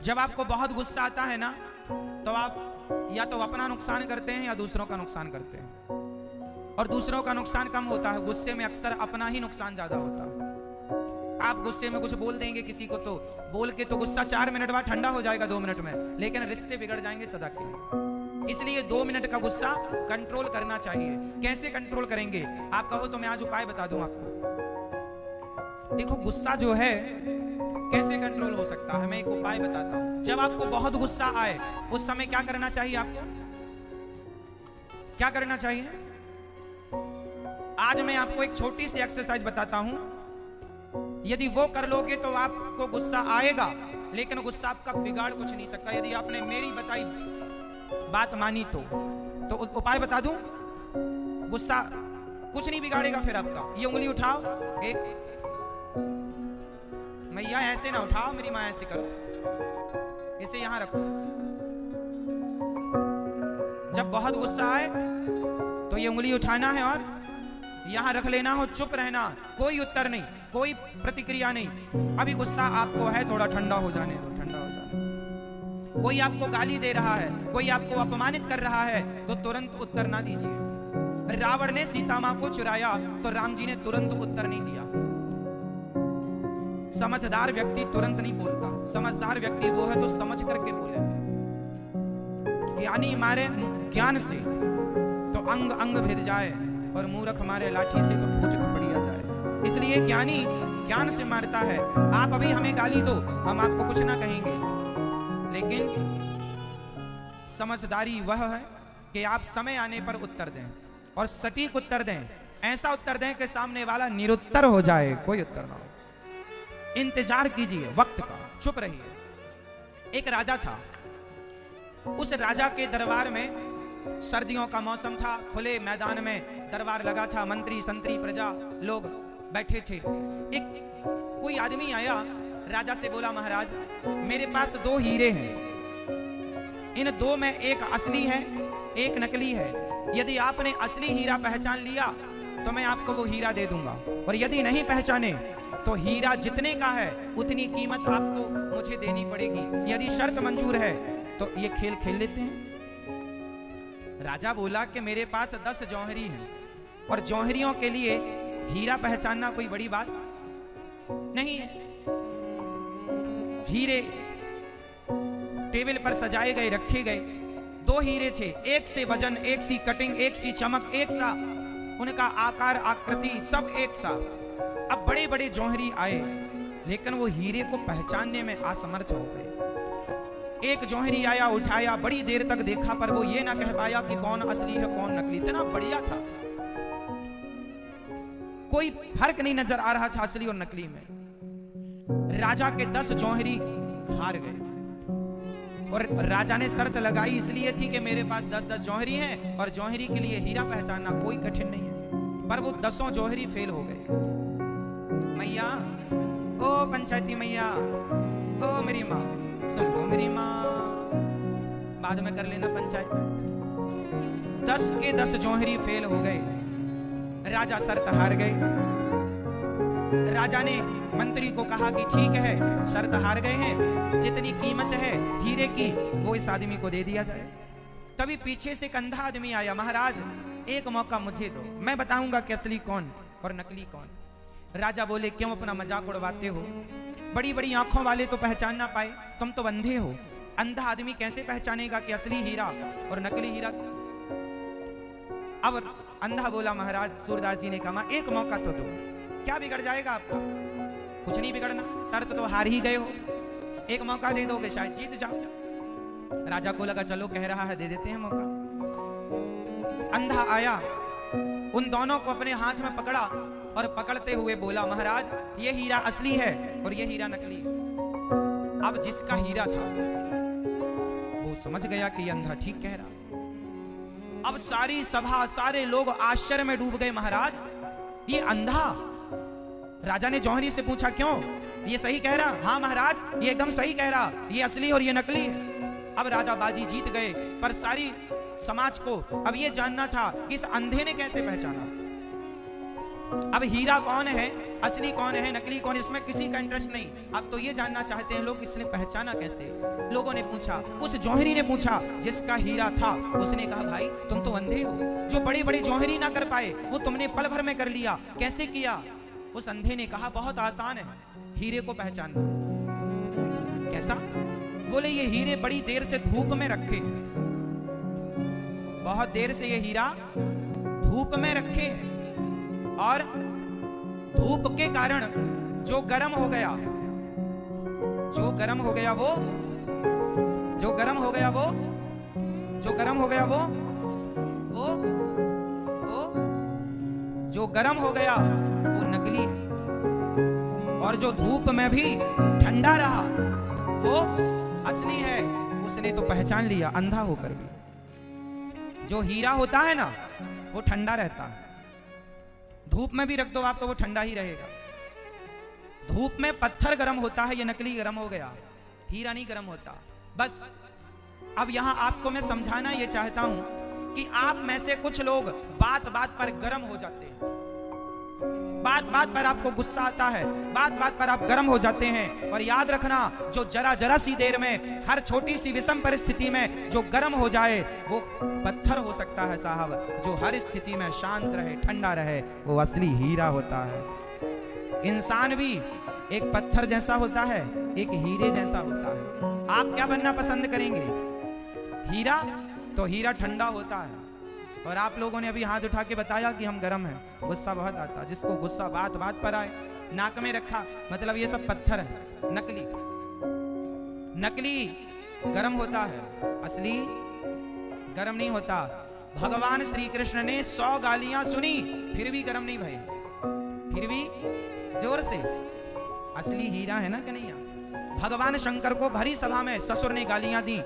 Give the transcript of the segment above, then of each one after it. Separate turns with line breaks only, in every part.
जब आपको बहुत गुस्सा आता है ना, तो आप या तो अपना नुकसान करते हैं या दूसरों का नुकसान करते हैं। और दूसरों का नुकसान कम होता है, गुस्से में अक्सर अपना ही नुकसान ज्यादा होता है। आप गुस्से में कुछ बोल देंगे किसी को, तो बोल के तो गुस्सा 4 मिनट बाद ठंडा हो जाएगा 2 मिनट में, लेकिन रिश्ते बिगड़ जाएंगे सदा के लिए। इसलिए 2 मिनट का गुस्सा कंट्रोल करना चाहिए। कैसे कंट्रोल करेंगे आप कहो तो मैं आज उपाय बता दूं आपको। देखो गुस्सा जो है कैसे कंट्रोल हो सकता है, मैं एक उपाय बताता हूं। जब आपको बहुत गुस्सा आए उस समय क्या करना चाहिए आपको, क्या करना चाहिए? आज मैं आपको एक छोटी सी एक्सरसाइज बताता हूं। यदि वो कर लोगे तो आपको गुस्सा आएगा, लेकिन गुस्सा आपका बिगाड़ कुछ नहीं सकता। यदि आपने मेरी बताई बात मानी तो उपाय बता दूं, गुस्सा कुछ नहीं बिगाड़ेगा फिर आपका। ये उंगली उठाओ, एक मैया ऐसे ना उठाओ, मेरी माँ ऐसे करो, इसे यहां रखो। जब बहुत गुस्सा आए तो ये उंगली उठाना है और यहां रख लेना हो, चुप रहना, कोई उत्तर नहीं, कोई प्रतिक्रिया नहीं। अभी गुस्सा आपको है, थोड़ा ठंडा हो जाने दो, ठंडा हो जाने। कोई आपको गाली दे रहा है, कोई आपको अपमानित कर रहा है, तो तुरंत उत्तर ना दीजिए। रावण ने सीता मां को चुराया तो राम जी ने तुरंत उत्तर नहीं दिया। समझदार व्यक्ति तुरंत नहीं बोलता, समझदार व्यक्ति वो है जो समझ करके बोले। ज्ञानी मारे ज्ञान से तो अंग अंग भिद जाए, और मूर्ख मारे लाठी से तो पूछ कपड़िया जाए। इसलिए ज्ञानी ज्ञान से मारता है। आप अभी हमें गाली दो, हम आपको कुछ ना कहेंगे, लेकिन समझदारी वह है कि आप समय आने पर उत्तर दें, और सटीक उत्तर दें। ऐसा उत्तर दें कि सामने वाला निरुत्तर हो जाए, कोई उत्तर ना हो। इंतजार कीजिए वक्त का, चुप रहिए। एक राजा था, उस राजा के दरबार में सर्दियों का मौसम था, खुले मैदान में दरबार लगा था, मंत्री संतरी प्रजा लोग बैठे थे। एक कोई आदमी आया, राजा से बोला, महाराज मेरे पास 2 हीरे हैं, इन 2 में एक असली है एक नकली है। यदि आपने असली हीरा पहचान लिया तो मैं आपको वो हीरा दे दूंगा, और यदि नहीं पहचाने तो हीरा जितने का है उतनी कीमत आपको मुझे देनी पड़ेगी। यदि शर्त मंजूर है तो ये खेल खेल लेते हैं। राजा बोला कि मेरे पास 10 जौहरी हैं, और जौहरियों के लिए हीरा पहचानना कोई बड़ी बात नहीं है। हीरे टेबल पर सजाए गए, रखे गए। 2 हीरे थे, एक से वजन, एक सी कटिंग, एक सी चमक, एक सा उनका आकार आकृति, सब एक सा। अब बड़े बड़े जौहरी आए, लेकिन वो हीरे को पहचानने में असमर्थ हो गए। एक जौहरी आया, उठाया, बड़ी देर तक देखा, पर वो ये ना कह पाया कि कौन असली है कौन नकली। इतना बढ़िया था, कोई फर्क नहीं नजर आ रहा था असली और नकली में। राजा के 10 जौहरी हार गए, और राजा ने शर्त लगाई इसलिए थी कि मेरे पास 10-10 जौहरी हैं, और जौहरी के लिए हीरा पहचानना कोई कठिन नहीं है। पर वो 10 जौहरी फेल हो गए। मैया, ओ पंचायती मैया, ओ मेरी माँ, सुन लो मेरी माँ, बाद में कर लेना पंचायत। 10 के 10 जौहरी फेल हो गए। राजा शर्त हार गए। राजा ने मंत्री को कहा कि ठीक है, शर्त हार गए हैं, जितनी कीमत है हीरे की वो इस आदमी को दे दिया जाए। तभी पीछे से एक अंधा आदमी आया, महाराज एक मौका मुझे दो, मैं बताऊंगा कि असली कौन और नकली कौन। राजा बोले, क्यों अपना मजाक उड़वाते हो? बड़ी बड़ी आंखों वाले तो पहचान ना पाए, तुम तो अंधे हो। अंधा आदमी कैसे पहचानेगा कि असली हीरा और नकली हीरा? अब अंधा बोला, महाराज सूरदास जी ने कहा, एक मौका तो दो, क्या बिगड़ जाएगा आपका? कुछ नहीं बिगड़ना, शर्त तो हार ही गए हो, एक मौका दे दोगे शायद जीत जाओ। राजा को लगा चलो कह रहा है, दे देते हैं मौका। अंधा आया, उन दोनों को अपने हाथ में पकड़ा, और पकड़ते हुए बोला, महाराज ये हीरा असली है और ये हीरा नकली है। अब जिसका हीरा था वो समझ गया कि ये अंधा ठीक कह रहा। अब सारी सभा, सारे लोग आश्चर्य में डूब गए, महाराज ये अंधा। राजा ने जौहरी से पूछा, क्यों, ये सही कह रहा? हाँ महाराज ये एकदम सही कह रहा, ये असली और ये नकली है। अब राजा बाजी जीत गए, पर सारी समाज को अब ये जानना था कि इस अंधे ने कैसे पहचाना। अब हीरा कौन है असली कौन है नकली कौन, इसमें किसी का इंटरेस्ट नहीं। अब तो ये जानना चाहते हैं लोग इसने पहचाना कैसे। लोगों ने पूछा, उस जौहरी ने पूछा जिसका हीरा था, उसने कहा भाई तुम तो अंधे हो, जो बड़े बड़े जौहरी ना कर पाए वो तुमने पल भर में कर लिया, कैसे किया? उस अंधे ने कहा बहुत आसान है हीरे को पहचानना। कैसा? बोले ये हीरे बड़ी देर से धूप में रखे, बहुत देर से ये हीरा धूप में रखे हैं और धूप के कारण जो गर्म हो गया, जो गर्म हो गया वो, जो गर्म हो गया वो, जो गर्म हो गया वो जो गर्म हो गया वो नकली है, और जो धूप में भी ठंडा रहा वो असली है। उसने तो पहचान लिया अंधा होकर भी। जो हीरा होता है ना वो ठंडा रहता है, धूप में भी रख दो आप तो वो ठंडा ही रहेगा। धूप में पत्थर गर्म होता है, ये नकली गर्म हो गया, हीरा नहीं गर्म होता। बस अब यहां आपको मैं समझाना ये चाहता हूं कि आप में से कुछ लोग बात बात पर गर्म हो जाते हैं, बात बात पर आपको गुस्सा आता है, बात बात पर आप गर्म हो जाते हैं। और याद रखना, जो जरा जरा सी देर में, हर छोटी सी विषम परिस्थिति में जो गर्म हो जाए वो पत्थर हो सकता है साहब। जो हर स्थिति में शांत रहे, ठंडा रहे, वो असली हीरा होता है। इंसान भी एक पत्थर जैसा होता है, एक हीरे जैसा होता है। आप क्या बनना पसंद करेंगे? हीरा? तो हीरा ठंडा होता है, और आप लोगों ने अभी हाथ उठा के बताया कि हम गर्म हैं, गुस्सा बहुत आता। जिसको गुस्सा बात बात पर आए, नाक में रखा, मतलब ये सब पत्थर है। नकली, नकली गर्म होता है, असली गर्म नहीं होता। भगवान श्री कृष्ण ने 100 गालियां सुनी फिर भी गर्म नहीं भये, फिर भी जोर से। असली हीरा है ना कन्हैया। भगवान शंकर को भरी सभा में ससुर ने गालियां दी,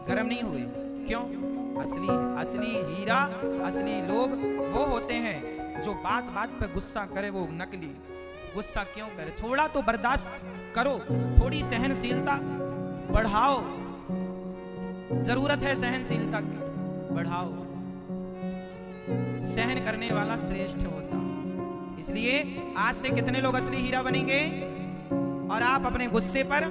गर्म नहीं हुए, क्यों? असली, असली हीरा, असली लोग वो होते हैं जो बात बात पे गुस्सा करे, वो नकली। गुस्सा क्यों करे? थोड़ा तो बर्दाश्त करो, थोड़ी सहनशीलता बढ़ाओ, जरूरत है सहनशीलता की, बढ़ाओ। सहन करने वाला श्रेष्ठ होता। इसलिए आज से कितने लोग असली हीरा बनेंगे? और आप अपने गुस्से पर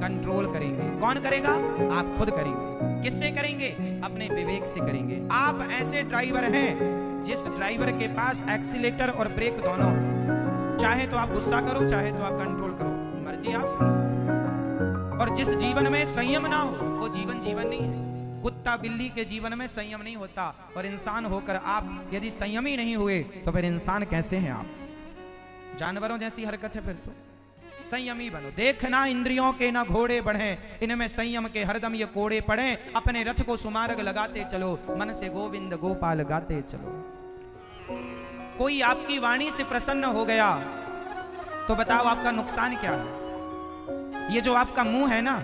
कंट्रोल करेंगे। कौन करेगा? आप खुद करेंगे। किससे करेंगे? अपने विवेक से करेंगे। आप ऐसे ड्राइवर हैं जिस ड्राइवर के पास एक्सीलेटर और ब्रेक दोनों हो। चाहे तो आप गुस्सा करो, चाहे तो आप कंट्रोल करो, मर्जी आपकी। और जिस जीवन में संयम ना हो वो जीवन जीवन नहीं है। कुत्ता बिल्ली के जीवन में संयम नहीं होता, और इंसान होकर आप यदि संयमी नहीं हुए तो फिर इंसान कैसे हैं आप? जानवरों जैसी हरकत है फिर तो। संयमी बनो। देखना इंद्रियों के ना घोड़े बढ़े, इनमें संयम के हरदम ये कोड़े पड़े। अपने रथ को सुमार्ग लगाते चलो, मन से गोविंद गोपाल गाते चलो। कोई आपकी वाणी से प्रसन्न हो गया तो बताओ आपका नुकसान क्या है? ये जो आपका मुंह है ना,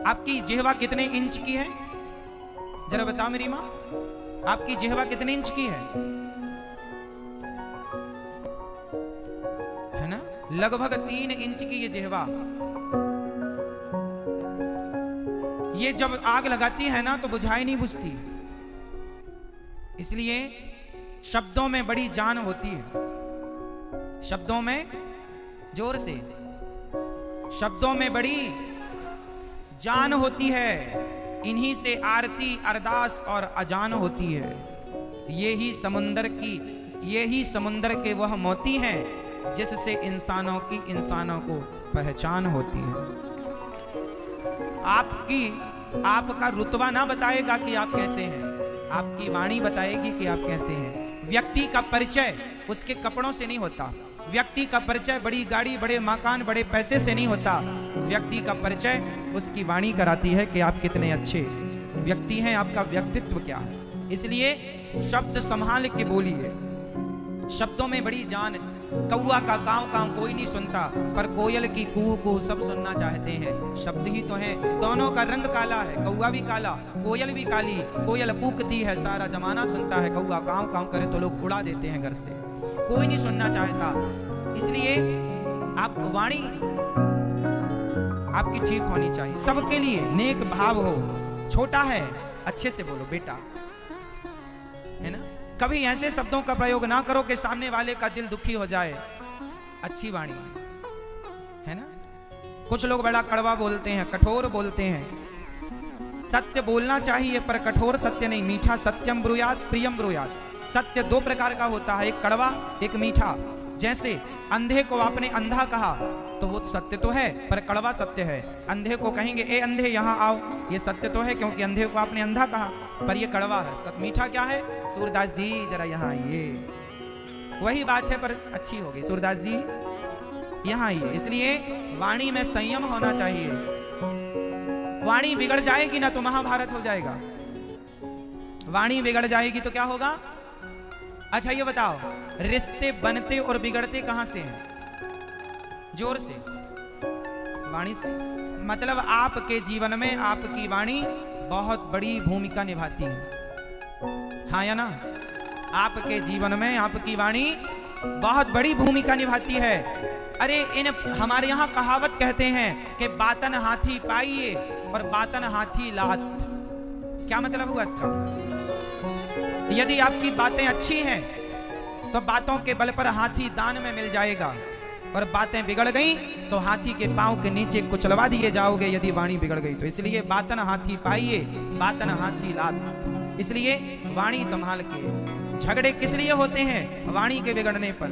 आपकी जिह्वा कितने इंच की है? जरा बताओ मेरी मां, आपकी जिह्वा कितने इंच की है ना? लगभग 3 इंच की ये जिह्वा। ये जब आग लगाती है ना तो बुझाई नहीं बुझती। इसलिए शब्दों में बड़ी जान होती है। शब्दों में, जोर से, शब्दों में बड़ी जान होती है। इन्हीं से आरती, अरदास और अजान होती है। यही समुंदर के वह मोती हैं जिससे इंसानों को पहचान होती है। आपका रुतबा ना बताएगा कि आप कैसे हैं, आपकी वाणी बताएगी कि आप कैसे हैं। व्यक्ति का परिचय उसके कपड़ों से नहीं होता। व्यक्ति का परिचय बड़ी गाड़ी, बड़े मकान, बड़े पैसे से नहीं होता। व्यक्ति का परिचय उसकी वाणी कराती है कि आप कितने अच्छे व्यक्ति हैं, आपका व्यक्तित्व क्या है। इसलिए शब्द संभाल के बोलिए। शब्दों में बड़ी जान है। कौआ का काव काव कोई नहीं सुनता, पर कोयल की कूह कूह सब सुनना चाहते हैं। शब्द ही तो है। दोनों का रंग काला है, कौआ भी काला, कोयल भी काली। कोयल कूकती है, सारा जमाना सुनता है। कौआ काव काव करे तो लोग उड़ा देते हैं घर से, कोई नहीं सुनना चाहता। इसलिए आप वाणी आपकी ठीक होनी चाहिए, सबके लिए नेक भाव हो। छोटा है अच्छे से बोलो बेटा, है ना। कभी ऐसे शब्दों का प्रयोग ना करो कि सामने वाले का दिल दुखी हो जाए। अच्छी वाणी है ना। कुछ लोग बड़ा कड़वा बोलते हैं, कठोर बोलते हैं। सत्य बोलना चाहिए पर कठोर सत्य नहीं। मीठा सत्यम ब्रूयात प्रियम ब्रूयात। सत्य दो प्रकार का होता है, एक कड़वा एक मीठा। जैसे अंधे को आपने अंधा कहा तो वो सत्य तो है पर कड़वा सत्य है। अंधे को कहेंगे ए अंधे यहाँ आओ, ये सत्य तो है क्योंकि अंधे को आपने अंधा कहा, पर ये कड़वा है। मीठा क्या है? सूरदास जी जरा यहाँ आइए, वही बात है पर अच्छी होगी। सूरदास जी यहाँ आइए। इसलिए वाणी में संयम होना चाहिए। वाणी बिगड़ जाएगी ना तो महाभारत हो जाएगा। वाणी बिगड़ जाएगी तो क्या होगा? अच्छा ये बताओ, रिश्ते बनते और बिगड़ते कहां से हैं? जोर से, वाणी से। मतलब आपके जीवन में आपकी वाणी बहुत बड़ी भूमिका निभाती है, हाँ या ना? आपके जीवन में आपकी वाणी बहुत बड़ी भूमिका निभाती है। अरे इन हमारे यहाँ कहावत कहते हैं कि बातन हाथी पाइए और बातन हाथी लात। क्या मतलब हुआ इसका? यदि आपकी बातें अच्छी हैं तो बातों के बल पर हाथी दान में मिल जाएगा, और बातें बिगड़ गई तो हाथी के पांव के नीचे कुचलवा दिए जाओगे यदि वाणी बिगड़ गई तो। इसलिए बातन हाथी पाइए बातन हाथी लात। इसलिए वाणी संभाल के। झगड़े किस लिए होते हैं? वाणी के बिगड़ने पर।